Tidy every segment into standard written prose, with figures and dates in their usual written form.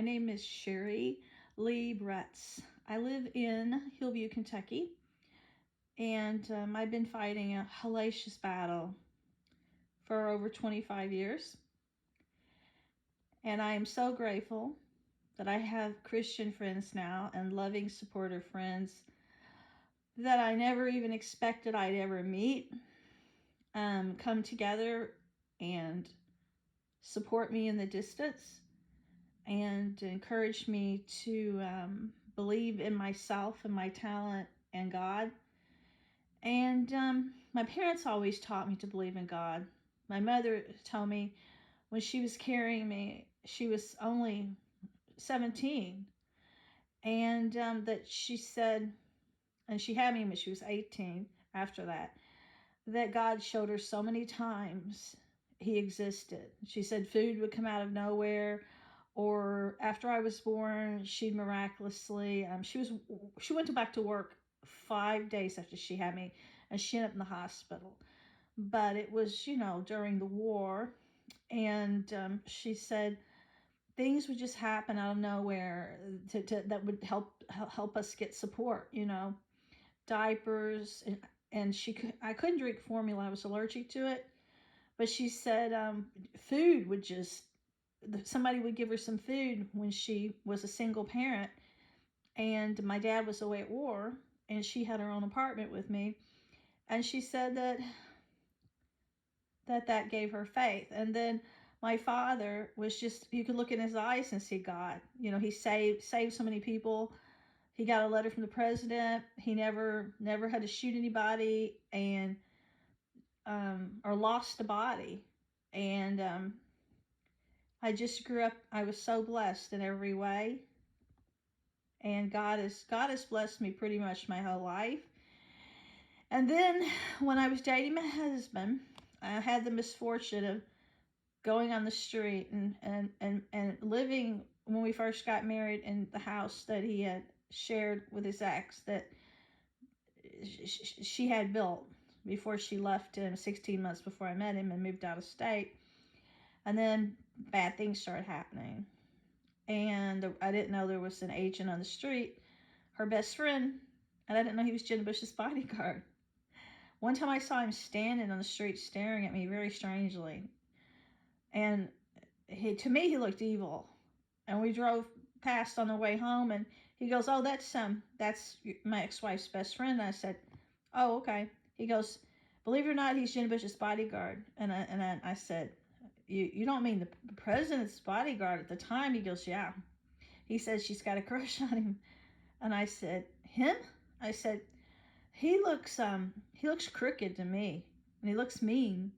My name is Sherry Lee Bretz. I live in Hillview, Kentucky, and I've been fighting a hellacious battle for over 25 years. And I am so grateful that I have Christian friends now and loving, supportive friends that I never even expected I'd ever meet come together and support me in the distance and encouraged me to believe in myself and my talent and God. And my parents always taught me to believe in God. My mother told me when she was carrying me, she was only 17, and that she said, and she had me when she was 18 after that God showed her so many times he existed. She said food would come out of nowhere, or after I was born, she'd miraculously, she went back to work 5 days after she had me, and she ended up in the hospital. But it was, during the war, and she said things would just happen out of nowhere that would help us get support, diapers, and I couldn't drink formula. I was allergic to it. But she said food would just, somebody would give her some food when she was a single parent. And my dad was away at war, and she had her own apartment with me. And she said that gave her faith. And then my father was just, you could look in his eyes and see God. He saved so many people. He got a letter from the president. He never had to shoot anybody and or lost a body. And I just grew up, I was so blessed in every way. And God has blessed me pretty much my whole life. And then when I was dating my husband, I had the misfortune of going on the street and living, when we first got married, in the house that he had shared with his ex that she had built before she left him 16 months before I met him and moved out of state. And then bad things started happening. And I didn't know there was an agent on the street, her best friend, and I didn't know he was Jenna Bush's bodyguard. One time I saw him standing on the street staring at me very strangely. And to me, he looked evil. And we drove past on the way home, and he goes, "Oh, that's my ex-wife's best friend." And I said, "Oh, okay." He goes, "Believe it or not, he's Jenna Bush's bodyguard." And I said, You don't mean the president's bodyguard at the time?" He goes, "Yeah." He said, "She's got a crush on him." And I said, "Him?" I said, he looks crooked to me, and he looks mean,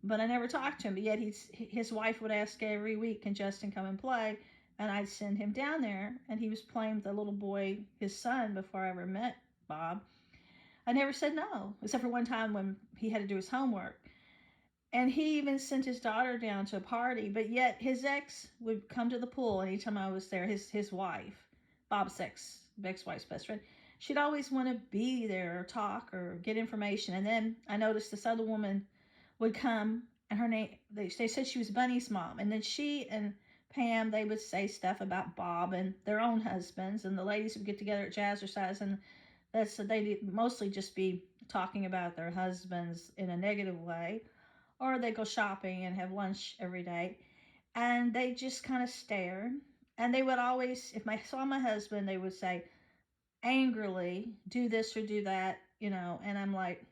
but I never talked to him. But yet his wife would ask every week, "Can Justin come and play?" And I'd send him down there, and he was playing with the little boy, his son, before I ever met Bob. I never said no, except for one time when he had to do his homework. And he even sent his daughter down to a party, but yet his ex would come to the pool anytime I was there. His wife, Bob's ex-wife's best friend, she'd always want to be there or talk or get information. And then I noticed this other woman would come, and her name, they said she was Bunny's mom. And then she and Pam, they would say stuff about Bob and their own husbands, and the ladies would get together at Jazzercise, and they'd mostly just be talking about their husbands in a negative way. Or they go shopping and have lunch every day, and they just kind of stare. And they would always, if I saw my husband, they would say angrily, "Do this or do that," and I'm like,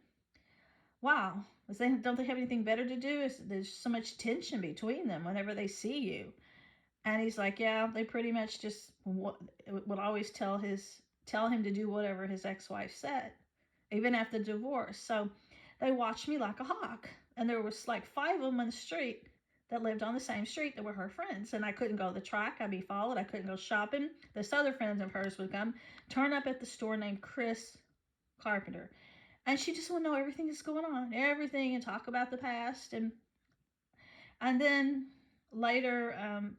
wow, don't they have anything better to do? There's so much tension between them whenever they see you. And he's like, yeah, they pretty much just would always tell him to do whatever his ex-wife said, even after the divorce. So they watched me like a hawk. And there was like 5 of them on the street that lived on the same street that were her friends. And I couldn't go to the track. I'd be followed. I couldn't go shopping. This other friend of hers would come, turn up at the store named Chris Carpenter. And she just would know everything that's going on, everything, and talk about the past. And then later,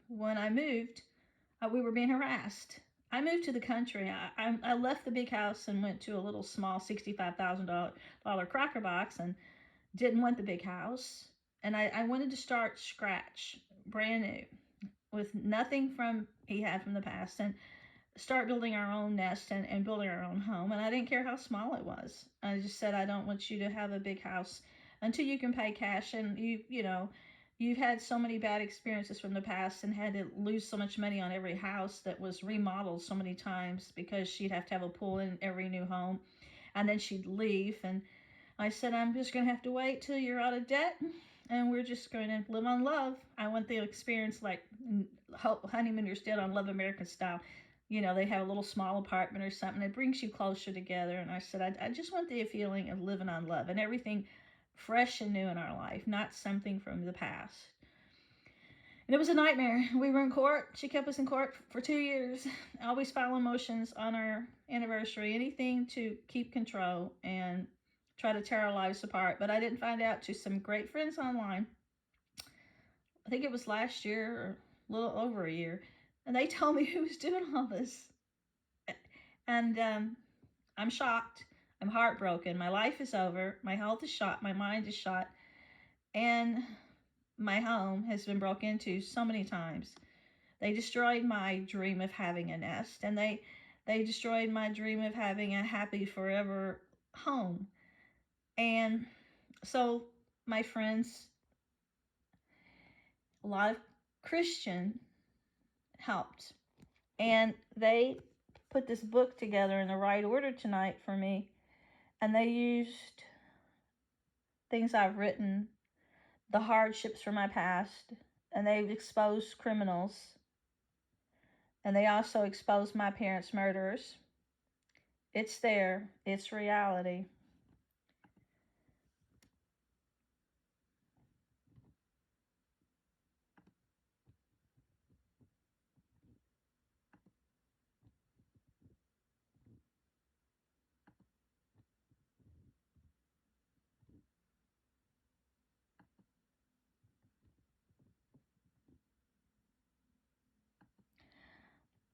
when I moved, we were being harassed. I moved to the country. I left the big house and went to a little small $65,000 cracker box and didn't want the big house. And I wanted to start scratch, brand new, with nothing from he had from the past, and start building our own nest and building our own home. And I didn't care how small it was. I just said, I don't want you to have a big house until you can pay cash. And you've had so many bad experiences from the past and had to lose so much money on every house that was remodeled so many times because she'd have to have a pool in every new home. And then she'd leave. And I said, I'm just going to have to wait till you're out of debt. And we're just going to live on love. I want the experience like honeymooners did on Love American Style. They have a little small apartment or something. It brings you closer together. And I said, I just want the feeling of living on love and everything fresh and new in our life, not something from the past. And it was a nightmare. We were in court. She kept us in court for 2 years, always filing motions on our anniversary, anything to keep control and try to tear our lives apart. But I didn't find out to some great friends online. I think it was last year or a little over a year. And they told me who was doing all this. And I'm shocked. I'm heartbroken. My life is over. My health is shot. My mind is shot. And my home has been broken into so many times. They destroyed my dream of having a nest. And they destroyed my dream of having a happy forever home. And so my friends, a lot of Christian helped. And they put this book together in the right order tonight for me. And they used things I've written, the hardships from my past, and they've exposed criminals. And they also exposed my parents' murderers. It's there. It's reality.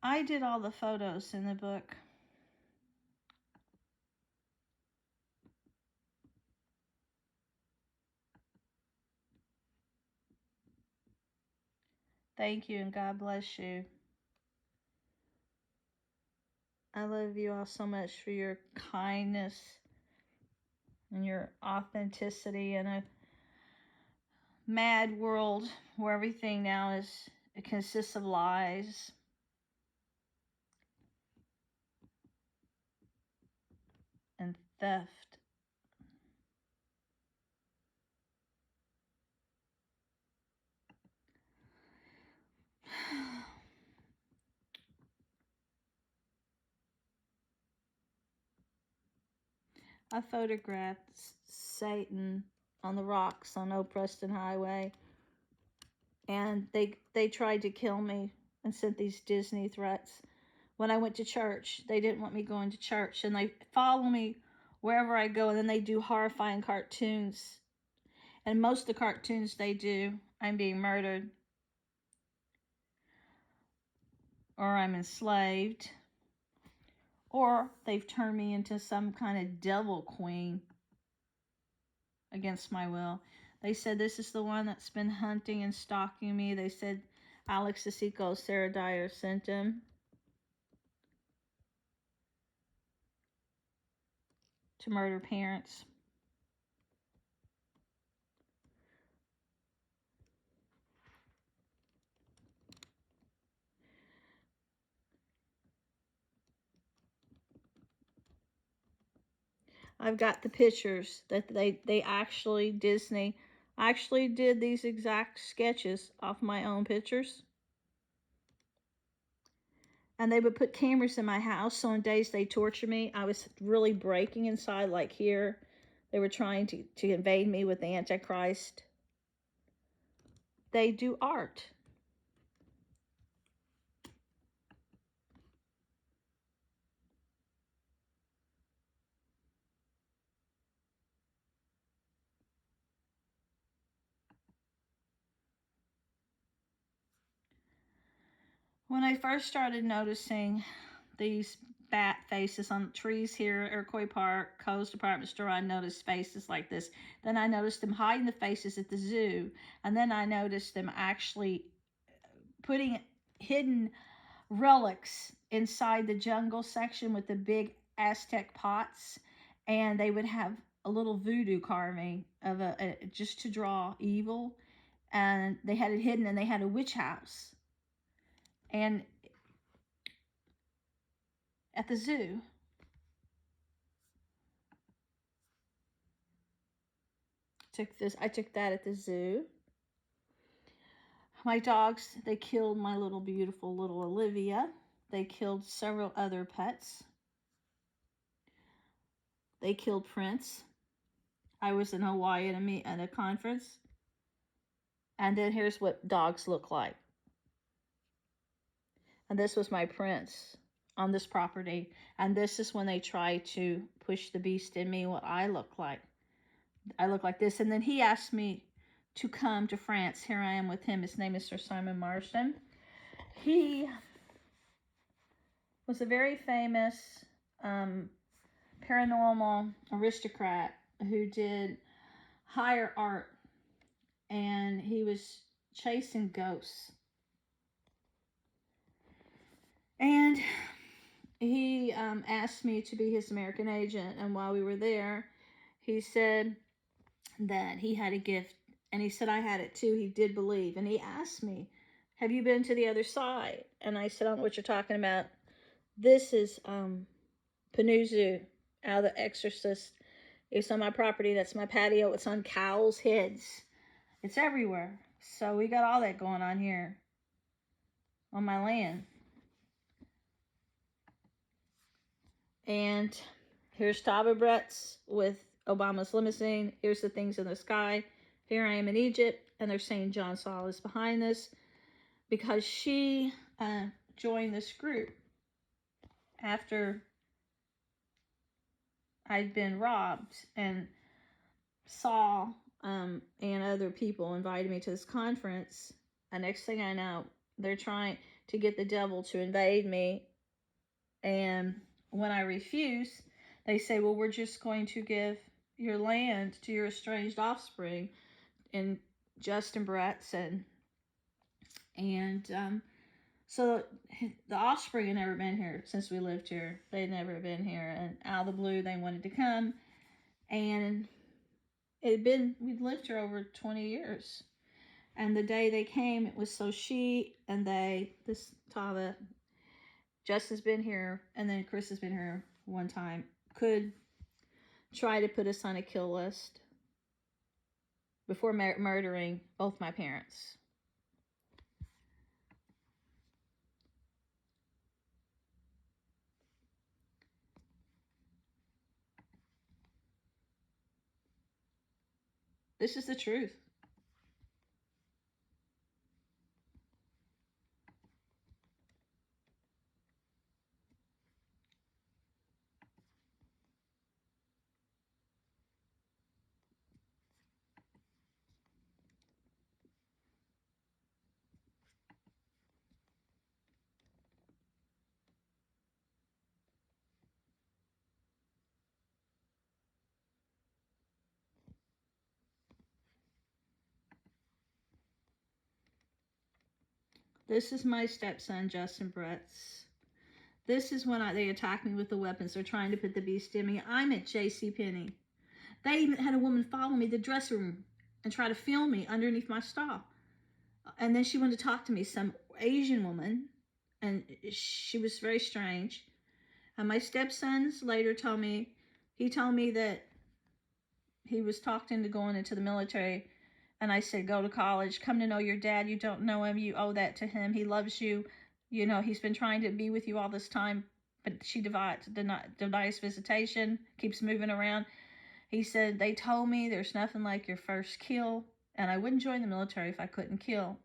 I did all the photos in the book. Thank you and God bless you. I love you all so much for your kindness and your authenticity in a mad world where everything now it consists of lies. And theft. I photographed Satan on the rocks on Old Preston Highway, and they tried to kill me and sent these Disney threats. When I went to church, they didn't want me going to church, and they follow me wherever I go, and then they do horrifying cartoons. And most of the cartoons they do, I'm being murdered, or I'm enslaved, or they've turned me into some kind of devil queen against my will. They said this is the one that's been hunting and stalking me. They said Alex Disico, Sarah Dyer sent him to murder parents. I've got the pictures that they actually, Disney actually did these exact sketches off my own pictures. And they would put cameras in my house, so on days they torture me, I was really breaking inside, like here. They were trying to invade me with the Antichrist. They do art. When I first started noticing these bat faces on trees here at Iroquois Park, Coast Department Store, I noticed faces like this. Then I noticed them hiding the faces at the zoo. And then I noticed them actually putting hidden relics inside the jungle section with the big Aztec pots, and they would have a little voodoo carving of a just to draw evil, and they had it hidden, and they had a witch house. And at the zoo, I took that at the zoo. My dogs, they killed my little beautiful little Olivia. They killed several other pets. They killed Prince. I was in Hawaii at a conference. And then here's what dogs look like. And this was my Prince on this property. And this is when they try to push the beast in me, what I look like. I look like this. And then he asked me to come to France. Here I am with him. His name is Sir Simon Marsden. He was a very famous paranormal aristocrat who did higher art, and he was chasing ghosts. And he asked me to be his American agent, and while we were there, he said that he had a gift, and he said I had it too. He did believe, and he asked me, have you been to the other side? And I said, I don't know what you're talking about. This is Panuzu, out of The Exorcist. It's on my property. That's my patio. It's on cows' heads. It's everywhere. So we got all that going on here on my land. And here's Taba Bretz with Obama's limousine. Here's the things in the sky. Here I am in Egypt, and they're saying John Saul is behind this because she joined this group after I'd been robbed, and Saul and other people invited me to this conference. And next thing I know, they're trying to get the devil to invade me. And when I refuse, they say, well, we're just going to give your land to your estranged offspring. And Justin Bretz and so the offspring had never been here since we lived here. They'd never been here. And out of the blue, they wanted to come. And we'd lived here over 20 years. And the day they came, it was so she and this Tava, Justin's been here, and then Chris has been here one time, could try to put us on a kill list before murdering both my parents. This is the truth. This is my stepson, Justin Bretz. This is when they attacked me with the weapons. They're trying to put the beast in me. I'm at JCPenney. They even had a woman follow me to the dressing room and try to film me underneath my stall. And then she wanted to talk to me, some Asian woman, and she was very strange. And my stepsons later told me that he was talked into going into the military. And I said, go to college, come to know your dad. You don't know him. You owe that to him. He loves you. You know, he's been trying to be with you all this time, but she denies visitation, keeps moving around. He said, they told me there's nothing like your first kill, and I wouldn't join the military if I couldn't kill.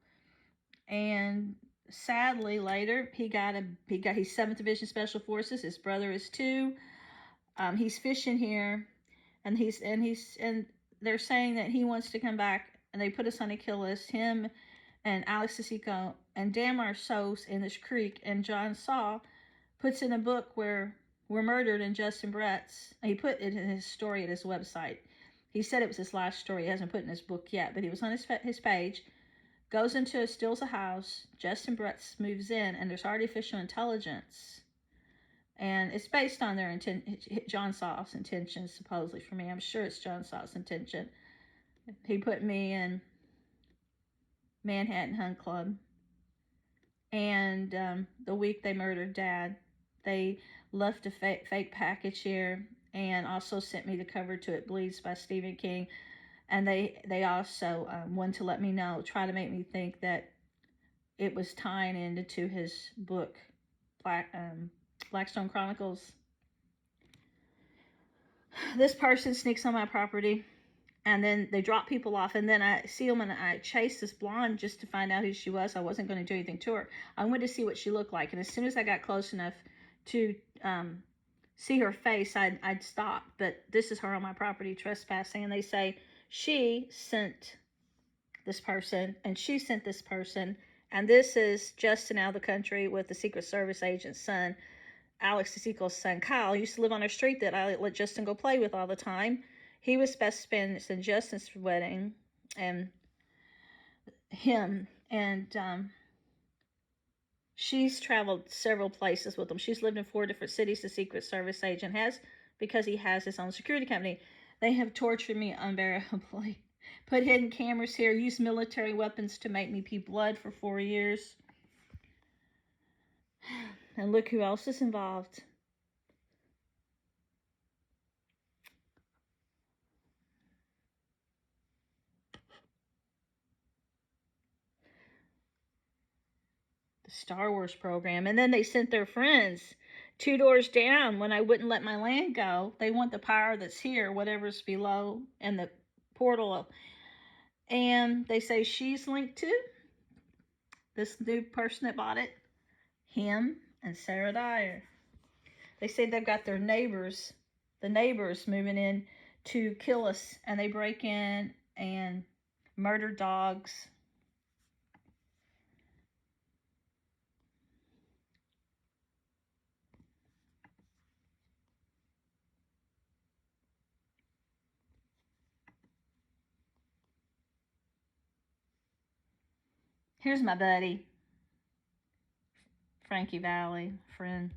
And sadly, later, he's 7th Division Special Forces. His brother is too. He's fishing here, and they're saying that he wants to come back, and they put us on a kill list. Him and Alex Sisico and Damar Sos in this creek, and John Saul puts in a book where we're murdered in Justin Bretz. He put it in his story at his website. He said it was his last story. He hasn't put it in his book yet, but he was on his page. goes into, steals a house. Justin Bretz moves in, and there's artificial intelligence. And it's based on their John Saw's intentions, supposedly, for me. I'm sure it's John Saw's intention. He put me in Manhattan Hunt Club. And the week they murdered Dad, they left a fake package here and also sent me the cover to It Bleeds by Stephen King. And they also wanted to let me know, try to make me think that it was tying into his book, Blackstone Chronicles. This person sneaks on my property, and then they drop people off, and then I see them, and I chase this blonde just to find out who she was. I wasn't going to do anything to her. I wanted to see what she looked like, and as soon as I got close enough to see her face, I'd stop. But this is her on my property trespassing, and they say she sent this person, and she sent this person, and this is Justin out of the country with the Secret Service agent's son, Alex DeSico's son, Kyle. Used to live on our street that I let Justin go play with all the time. He was best friends in Justin's wedding, and him, and she's traveled several places with him. She's lived in 4 different cities. The Secret Service agent has, because he has his own security company. They have tortured me unbearably. Put hidden cameras here, used military weapons to make me pee blood for 4 years. And look who else is involved. The Star Wars program. And then they sent their friends 2 doors down when I wouldn't let my land go. They want the power that's here, whatever's below, and the portal. And they say she's linked to this new person that bought it, him and Sarah Dyer. They say they've got their neighbors, the neighbors moving in to kill us, and they break in and murder dogs. Here's my buddy, Frankie Valli, friend.